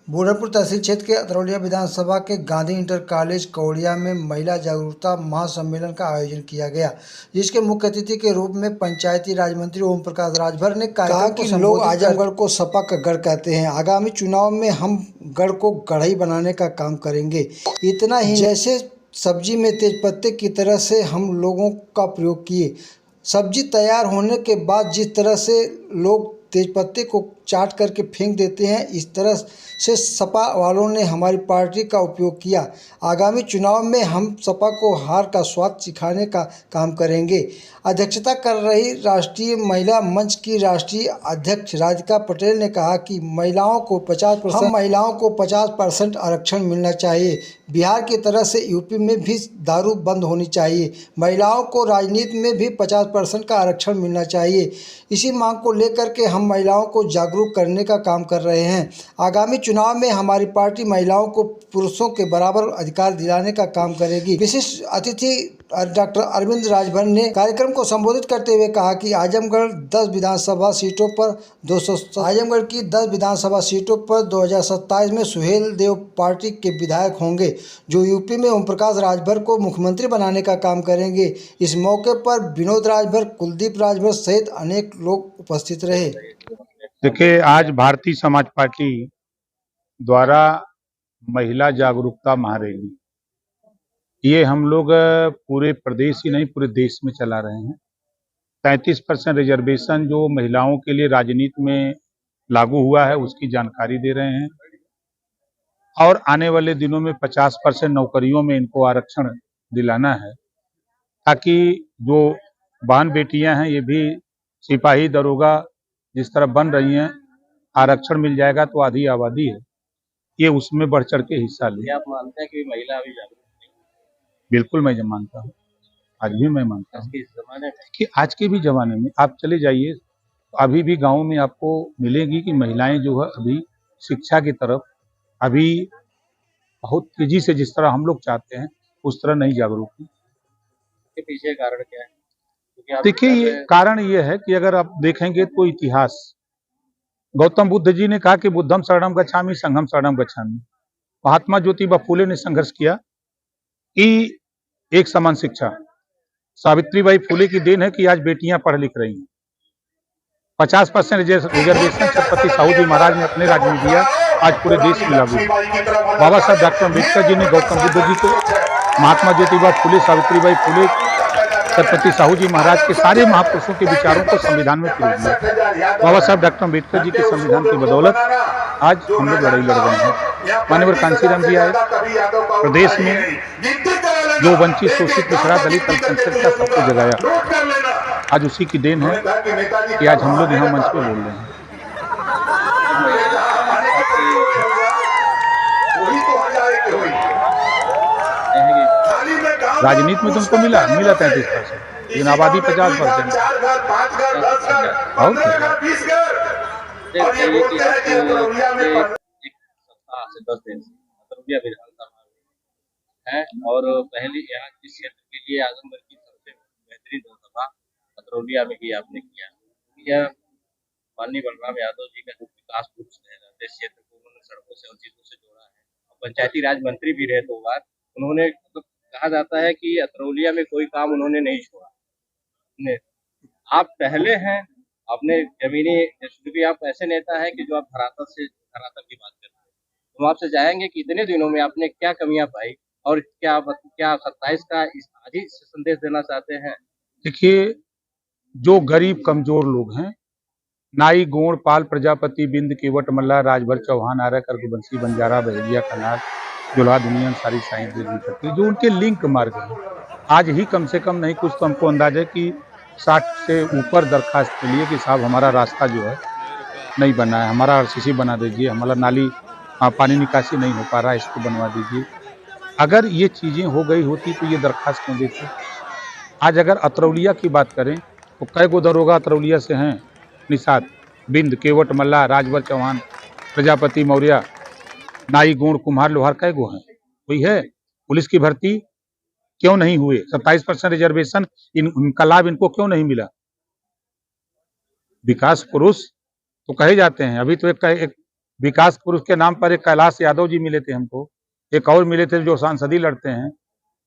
बूढ़ापुर तहसील क्षेत्र के अतरौलिया विधानसभा के गांधी इंटर कॉलेज कौड़िया में महिला जागरूकता महासम्मेलन का आयोजन किया गया, जिसके मुख्य अतिथि के रूप में पंचायती राज मंत्री ओम प्रकाश राजभर ने कहा कि लोग आजमगढ़ को सपा का गढ़ कहते हैं। आगामी चुनाव में हम गढ़ को गढ़ई बनाने का काम करेंगे। इतना ही जैसे सब्जी में तेज पत्ते की तरह से हम लोगों का प्रयोग किए। सब्जी तैयार होने के बाद जिस तरह से लोग तेज पत्ते को चाट करके फेंक देते हैं, इस तरह से सपा वालों ने हमारी पार्टी का उपयोग किया। आगामी चुनाव में हम सपा को हार का स्वाद सिखाने का काम करेंगे। अध्यक्षता कर रही राष्ट्रीय महिला मंच की राष्ट्रीय अध्यक्ष राधिका पटेल ने कहा कि महिलाओं को 50% आरक्षण मिलना चाहिए। बिहार की तरह से यूपी में भी दारू बंद होनी चाहिए। महिलाओं को राजनीति में भी 50% का आरक्षण मिलना चाहिए। इसी मांग को लेकर के हम महिलाओं को जागरूक करने का काम कर रहे हैं। आगामी चुनाव में हमारी पार्टी महिलाओं को पुरुषों के बराबर अधिकार दिलाने का काम करेगी। विशिष्ट अतिथि डॉक्टर अरविंद राजभर ने कार्यक्रम को संबोधित करते हुए कहा कि आजमगढ़ की 10 विधानसभा सीटों पर 2027 में सुहेल देव पार्टी के विधायक होंगे, जो यूपी में ओम प्रकाश राजभर को मुख्यमंत्री बनाने का काम करेंगे। इस मौके पर विनोद राजभर, कुलदीप राजभर सहित अनेक लोग उपस्थित रहे। देखिए, आज भारतीय समाज पार्टी द्वारा महिला जागरूकता महारैली ये हम लोग पूरे प्रदेश ही नहीं पूरे देश में चला रहे हैं। 33% रिजर्वेशन जो महिलाओं के लिए राजनीति में लागू हुआ है उसकी जानकारी दे रहे हैं, और आने वाले दिनों में 50% नौकरियों में इनको आरक्षण दिलाना है, ताकि जो बहन बेटियां हैं ये भी सिपाही दरोगा जिस तरह बन रही हैं, आरक्षण मिल जाएगा तो आधी आबादी है ये उसमें बढ़ चढ़ के हिस्सा ले। आप मानते हैं कि महिला अभी जागरूक नहीं? बिल्कुल मैं मानता हूँ, आज भी मैं मानता हूँ कि आज के भी जमाने में आप चले जाइए, अभी भी गाँव में आपको मिलेगी कि महिलाएं जो है अभी शिक्षा की तरफ अभी बहुत तेजी से जिस तरह हम लोग चाहते हैं उस तरह नहीं जागरूक है। इसके पीछे कारण क्या है? देखिए, ये कारण ये है कि अगर आप देखेंगे तो इतिहास, गौतम बुद्ध जी ने कहा कि बुद्धम शरणम गच्छामि संघम शरणम गच्छामि। महात्मा ज्योतिबा फुले ने संघर्ष किया कि एक समान शिक्षा। सावित्रीबाई फुले की देन है कि आज बेटियां पढ़ लिख रही हैं। 50% रिजर्वेशन छत्रपति साहू जी महाराज ने अपने राज्य में दिया, आज पूरे देश में लागू। बाबा साहब डॉक्टर अम्बेडकर जी ने गौतम बुद्ध जी को, महात्मा ज्योतिबा फुले, सावित्रीबाई फुले, छत्रपति साहू जी महाराज के सारे महापुरुषों के विचारों को संविधान में पिरो दिया। बाबा साहब डॉक्टर अम्बेडकर जी के संविधान की बदौलत आज हम लोग लड़ाई लड़ रहे हैं। माननीय कांसीराम जी आए, प्रदेश में जो वंचित, शोषित, पिछड़ा, दलित, अल्पसंख्यक का सबको जगाया। आज उसी की देन है कि आज हम लोग यहाँ मंच पे बोल रहे हैं। राजनीति में तुमको मिला 33%, लेकिन आबादी 50%। है और पहले यहाँ के क्षेत्र के लिए आजमगढ़ की सबसे बेहतरीन जनसभा अतरौलिया में ही आपने किया। यह माननीय बलराम यादव जी का जो विकास पुरुष है, क्षेत्र को उन्होंने सड़कों से और चीजों से जोड़ा है, और पंचायती राज मंत्री भी रहे 2 बार। उन्होंने तो कहा जाता है कि अतरौलिया में कोई काम उन्होंने नहीं छोड़ा। आप पहले हैं अपने जमीनी, क्योंकि आप ऐसे नेता हैं कि जो आप धरातल की बात करते हैं। हम आपसे चाहेंगे कि इतने दिनों में आपने क्या कमियां पाई और क्या 27 का आज ही संदेश देना चाहते हैं? देखिए, जो गरीब कमजोर लोग हैं, नाई, गोंड, पाल, प्रजापति, बिंद, केवट, मल्ला, राजभर, चौहान, आर्य, रघुवंशी, बंजारा, बहरिया, कनार, जुल्हा, दुनिया, सारी साइंस जो उनके लिंक मार्ग है, आज ही कम से कम नहीं कुछ तो हमको अंदाजा है कि 60 से ऊपर दरखास्त के लिए कि साहब हमारा रास्ता जो है नहीं बना है, हमारा आरसीसी बना दीजिए, हमारा नाली पानी निकासी नहीं हो पा रहा है, इसको बनवा दीजिए। अगर ये चीजें हो गई होती तो ये दरखास्त क्यों देते? आज अगर अतरौलिया की बात करें तो कई गो दरोगा अतरौलिया से हैं निषाद, बिंद, केवट, मल्ला, राजभर, चौहान, प्रजापति, मौर्य, नाई, गोंड, कुम्हार, लोहार कई गो हैं? कोई है? पुलिस की भर्ती क्यों नहीं हुए? 27% रिजर्वेशन इनका लाभ इनको क्यों नहीं मिला? विकास पुरुष तो कहे जाते हैं, अभी तो एक विकास पुरुष के नाम पर एक कैलाश यादव जी मिले थे हमको, एक और मिले थे जो सांसदी लड़ते हैं,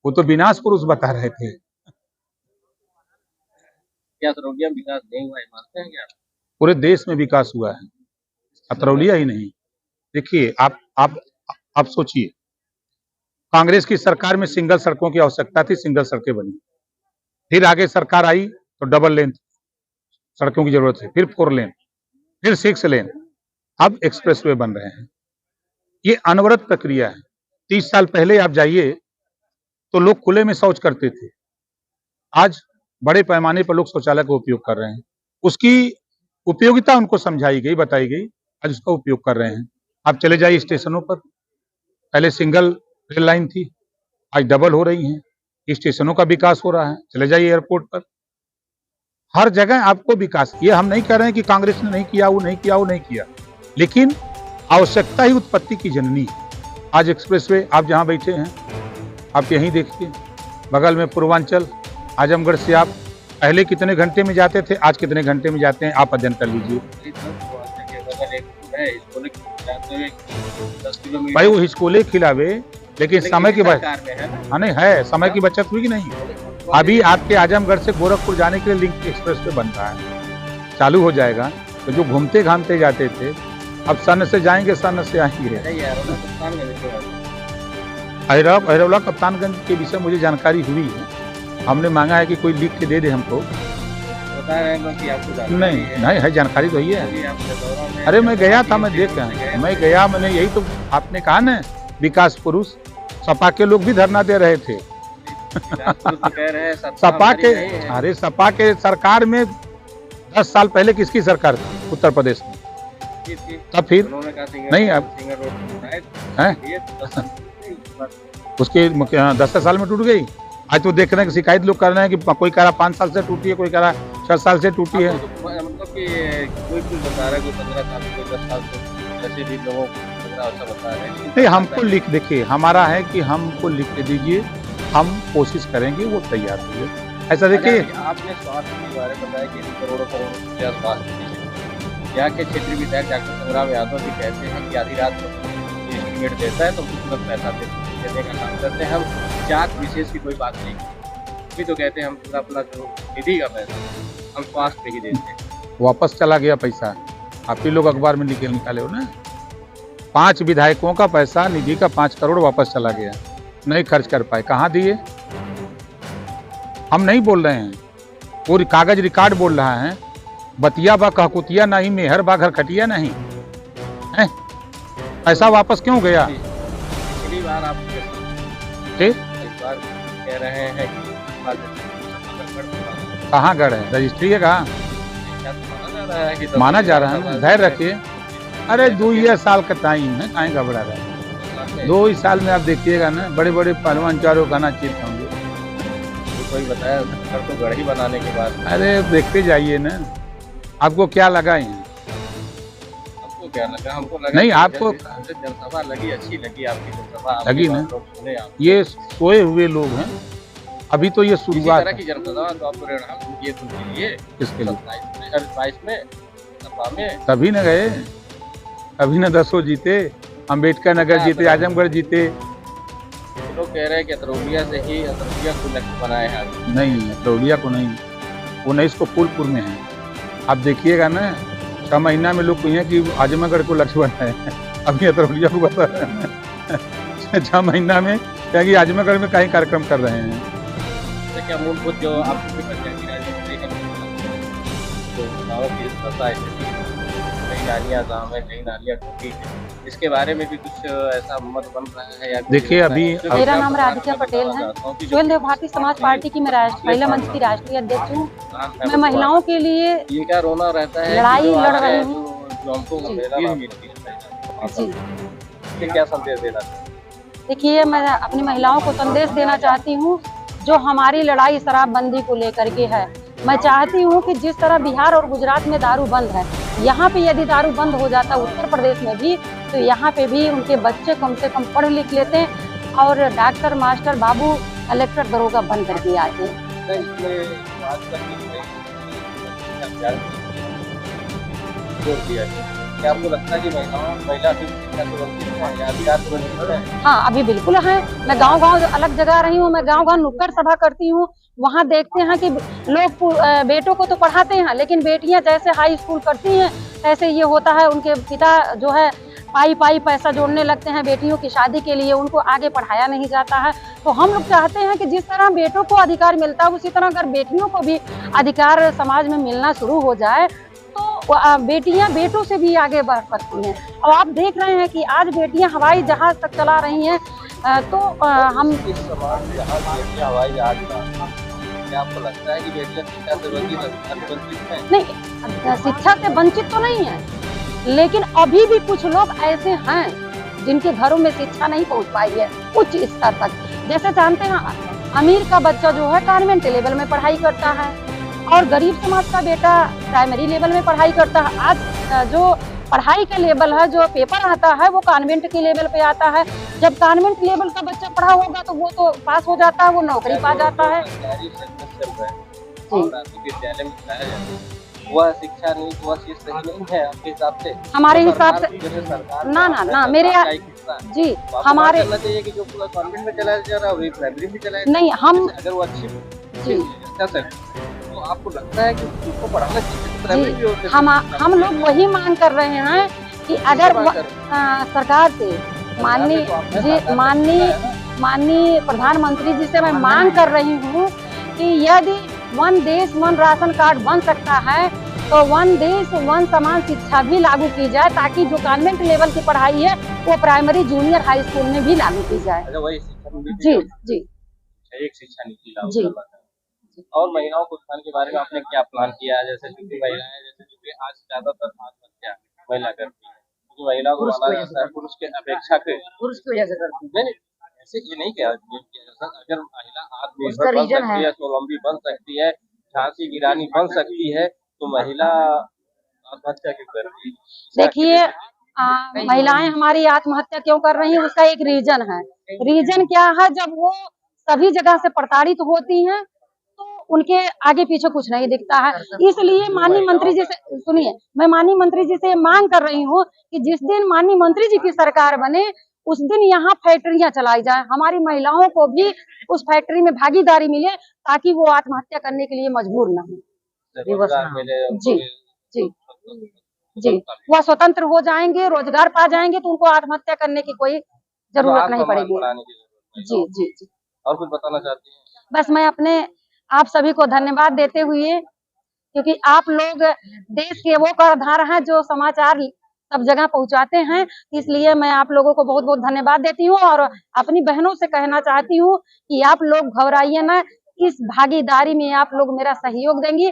वो तो विनाश पुरुष बता रहे थे। क्या अतरौलिया में विकास नहीं हुआ है, मानते हैं क्या? पूरे देश में विकास हुआ है, अतरौलिया ही नहीं। देखिए आप सोचिए, कांग्रेस की सरकार में सिंगल सड़कों की आवश्यकता थी, सिंगल सड़कें बनी। फिर आगे सरकार आई तो डबल लेन सड़कों की जरूरत है, फिर 4 लेन, फिर 6 लेन, अब एक्सप्रेसवे बन रहे हैं। ये अनवरत प्रक्रिया है। 30 साल पहले आप जाइए तो लोग खुले में शौच करते थे, आज बड़े पैमाने पर लोग शौचालय का उपयोग कर रहे हैं। उसकी उपयोगिता उनको समझाई गई, बताई गई, आज उसका उपयोग कर रहे हैं। आप चले जाइए स्टेशनों पर, पहले सिंगल रेल लाइन थी, आज डबल हो रही हैं। स्टेशनों का विकास हो रहा है, चले जाइए एयरपोर्ट पर, हर जगह आपको विकास। ये हम नहीं कह रहे हैं कि कांग्रेस ने नहीं किया, वो नहीं किया, वो नहीं किया, लेकिन आवश्यकता ही उत्पत्ति की जननी है। आज एक्सप्रेसवे आप जहां बैठे हैं, आप यहीं देखिए, बगल में पूर्वांचल, आजमगढ़ से आप पहले कितने घंटे में जाते थे, आज कितने घंटे में जाते हैं, आप अध्ययन कर लीजिए। भाई वो हिचकोले खिलावे, लेकिन समय की बचत, हाँ नहीं है, समय की बचत हुई कि नहीं? अभी आपके आजमगढ़ से गोरखपुर जाने के लिए लिंक एक्सप्रेस पे बन रहा है, चालू हो जाएगा। तो जो घूमते घामते जाते थे, अब सन से जाएंगे, सन से आएंगे। अहिरौला कप्तानगंज के विषय मुझे जानकारी हुई है, हमने मांगा है कि कोई लिख के दे दे हमको। नहीं है, जानकारी तो ही है। अरे मैं गया था, मैं देख गया, मैं गया, मैंने यही तो आपने कहा ना, विकास पुरुष। सपा के लोग भी धरना दे रहे थे। सपा के, अरे सपा के सरकार में 10 साल पहले किसकी सरकार थी उत्तर प्रदेश में? तब फिर नहीं, अब उसके 10 साल में टूट गई। आज तो देख रहे हैं कि शिकायत लोग कर रहे हैं कि कोई कह रहा 5 साल से टूटी है, कोई कह रहा 6 साल से टूटी है। मतलब कि कोई बता रहा है, कोई 15 साल से, कोई 10 साल से, ऐसे भी लोगों को ऐसा बता रहे हैं। नहीं, हमको लिख, देखिए हमारा है कि हमको लिख के दीजिए, हम कोशिश करेंगे, वो तैयार होंगे। ऐसा देखिए, आपने स्वास्थ्य के बारे में बताया कि करोड़ों रुपया स्वास्थ्य है। यहाँ के क्षेत्रीय विधायक डॉक्टर संग्राम यादव जी कहते हैं कि आधी रात को एस्टीमेट देता है तो तुरंत पैसा देने का काम करते हैं। हम जांच विशेष की कोई बात नहीं, अभी तो कहते हैं हम पूरा अपना जो निधि का पैसा हम स्वास्थ्य पे ही देते हैं। वापस चला गया पैसा, आप ही लोग अखबार में निकाले हो ना, 5 विधायकों का पैसा, निधि का 5 करोड़ वापस चला गया, नहीं खर्च कर पाए। कहाँ दिए? हम नहीं बोल रहे हैं, वो कागज रिकॉर्ड बोल रहा है। बतिया बा कहकुतिया नहीं, मेहर बा घर खटिया नहीं है। पैसा वापस क्यों गया? पिछली बार आप ठीक, इस बार कह रहे हैं कि कहाँ गढ़ है, रजिस्ट्री है कहाँ? माना जा रहा है, धैर्य रखिए। अरे 2 साल का टाइम है, कहीं घबरा रहा है। 2 साल में आप देखिएगा ना, बड़े बड़े पहलवान चारों गाना चीत होंगे। कोई बताया घर तो गढ़ ही बनाने के बाद। अरे देखते जाइए ना, आपको क्या लगा है? आपको क्या लगा? हमको लगा नहीं, आपको जनसभा लगी, अच्छी लगी आपकी जनसभा लगी ना। ये सोए हुए लोग हैं, अभी तो ये शुरुआत की जनसभा। तो आप परिणाम ये सुनिए किसके लिए? 22 में सभा में तभी न गए, अभी न 10 जीते, अम्बेडकर नगर जीते, आजमगढ़ जीते। लोग कह रहे हैं कि अतरौलिया से ही अतरौलिया को लक्ष्य बनाए हैं। नहीं, अतरौलिया को नहीं, 19 को फूलपुर में है। आप देखिएगा ना, 6 महीना में लोग कहें कि आजमगढ़ को लक्ष्य बनाए हैं, अभी अतरौलिया को बता रहे हैं। 6 महीना में क्या कि आजमगढ़ में कहीं कार्यक्रम कर रहे हैं। तो क्या मूलभूत जो आपको पंचायती राज कई नालियाँ गाँव में, कई नालियाँ टूटी है, इसके बारे में भी कुछ ऐसा मत बन रहा है या? देखिए अभी मेरा नाम राधिका पटेल है, सोहेल देव भारतीय समाज पार्टी की मैं महिला मंच की राष्ट्रीय अध्यक्ष हूँ। मैं महिलाओं के लिए इनका रोना रहता है, लड़ाई लड़ रही हूँ। क्या संदेश देना? देखिए, मैं अपनी महिलाओं को संदेश देना चाहती हूँ, जो हमारी लड़ाई शराबबंदी को लेकर के है। मैं चाहती हूँ कि जिस तरह बिहार और गुजरात में दारू बंद है, यहाँ पे यदि दारू बंद हो जाता उत्तर प्रदेश में भी, तो यहाँ पे भी उनके बच्चे कम से कम पढ़ लिख लेते हैं और डॉक्टर, मास्टर, बाबू, कलेक्टर, दरोगा बन करके आते हैं। क्या आपको लगता है कि महिला अभी शिक्षा से वंचित है या अधिकार से वंचित है? हाँ, अभी बिल्कुल है। मैं गांव-गांव अलग जगह रही हूँ, मैं गांव-गांव नुक्कड़ सभा करती हूँ। वहाँ देखते हैं कि लोग बेटों को तो पढ़ाते हैं, लेकिन बेटियां जैसे हाई स्कूल करती हैं, ऐसे ये होता है उनके पिता जो है पाई पैसा जोड़ने लगते हैं बेटियों की शादी के लिए, उनको आगे पढ़ाया नहीं जाता है। तो हम लोग चाहते हैं कि जिस तरह बेटों को अधिकार मिलता है, उसी तरह अगर बेटियों को भी अधिकार समाज में मिलना शुरू हो जाए तो बेटियां बेटों से भी आगे बढ़ सकती हैं। और आप देख रहे हैं कि आज बेटियां हवाई जहाज तक चला रही हैं। तो हम इस समाज में जहाँ बेटियां हवाई जहाज का, क्या आपको लगता है कि बेटियां शिक्षा से वंचित है? नहीं, शिक्षा से वंचित तो नहीं है, लेकिन अभी भी कुछ लोग ऐसे हैं जिनके घरों में शिक्षा नहीं पहुंच पाई है उच्च स्तर तक। जैसे जानते हैं, अमीर का बच्चा जो है कॉन्वेंट लेवल में पढ़ाई करता है और गरीब समाज का बेटा प्राइमरी लेवल में पढ़ाई करता है। आज जो पढ़ाई का लेवल है, जो पेपर आता है, वो कॉन्वेंट के लेवल पे आता है। जब कॉन्वेंट लेवल का बच्चा पढ़ा होगा तो वो तो पास हो जाता है, वो नौकरी पा जाता है। विद्यालय में पढ़ाया जाता है, वह शिक्षा नहीं, वह चीज सही नहीं है आपके हिसाब से? हमारे हिसाब से ना मेरे जी हमारे चाहिए कि जो पूरा कॉन्वेंट में चलाया जा रहा है वही प्राइमरी में चलाया नहीं, हम अगर वो अच्छी जी तो आपको लगता है कि उसको पढ़ाना चाहिए प्राइमरी भी होते? हम लोग वही मांग कर रहे हैं कि अगर सरकार से माननीय प्रधानमंत्री जी से मैं मांग कर रही हूँ कि यदि वन देश वन राशन कार्ड बन सकता है तो वन देश वन समान शिक्षा भी लागू की जाए, ताकि जो कॉन्वेंट लेवल की पढ़ाई है वो प्राइमरी जूनियर हाई स्कूल में भी लागू की जाए। वही शिक्षा जी जी एक शिक्षा नीति लागू करना है। और महिलाओं को उत्थान के बारे में आपने क्या प्लान किया है? जैसे क्योंकि महिलाएं जैसे आज ज्यादातर आत्महत्या महिला करती है, क्योंकि महिला को माना जाता है पुरुष के अपेक्षा पुरुष की वजह से करती है। नहीं, ऐसे ये नहीं किया जा सकता। अगर महिला आत्मनिर्भर बन सकती है, स्वावलंबी बन सकती है, झांसी की रानी बन सकती है, तो महिला आत्महत्या क्यों कर रही है? देखिए, महिलाएं हमारी आत्महत्या क्यों कर रही हैं, उसका एक रीजन है। रीजन क्या है? जब वो सभी जगह से प्रताड़ित होती हैं तो उनके आगे पीछे कुछ नहीं दिखता है। इसलिए माननीय मंत्री जी से सुनिए, मैं माननीय मंत्री जी से मांग कर रही हूँ कि जिस दिन माननीय मंत्री जी की सरकार बने उस दिन यहाँ फैक्ट्रियां चलाई जाए, हमारी महिलाओं को भी उस फैक्ट्री में भागीदारी मिले, ताकि वो आत्महत्या करने के लिए मजबूर न हो। जी जी जी, वह स्वतंत्र हो जाएंगे, रोजगार पा जाएंगे, तो उनको आत्महत्या करने की कोई जरूरत नहीं पड़ेगी। जी जी जी। और कुछ बताना चाहती हैं? बस मैं अपने आप सभी को धन्यवाद देते हुए, क्योंकि आप लोग देश के वो कर्णधार हैं जो समाचार सब जगह पहुंचाते हैं, इसलिए मैं आप लोगों को बहुत बहुत धन्यवाद देती हूँ और अपनी बहनों से कहना चाहती हूँ कि आप लोग घबराइए ना, इस भागीदारी में आप लोग मेरा सहयोग देंगी।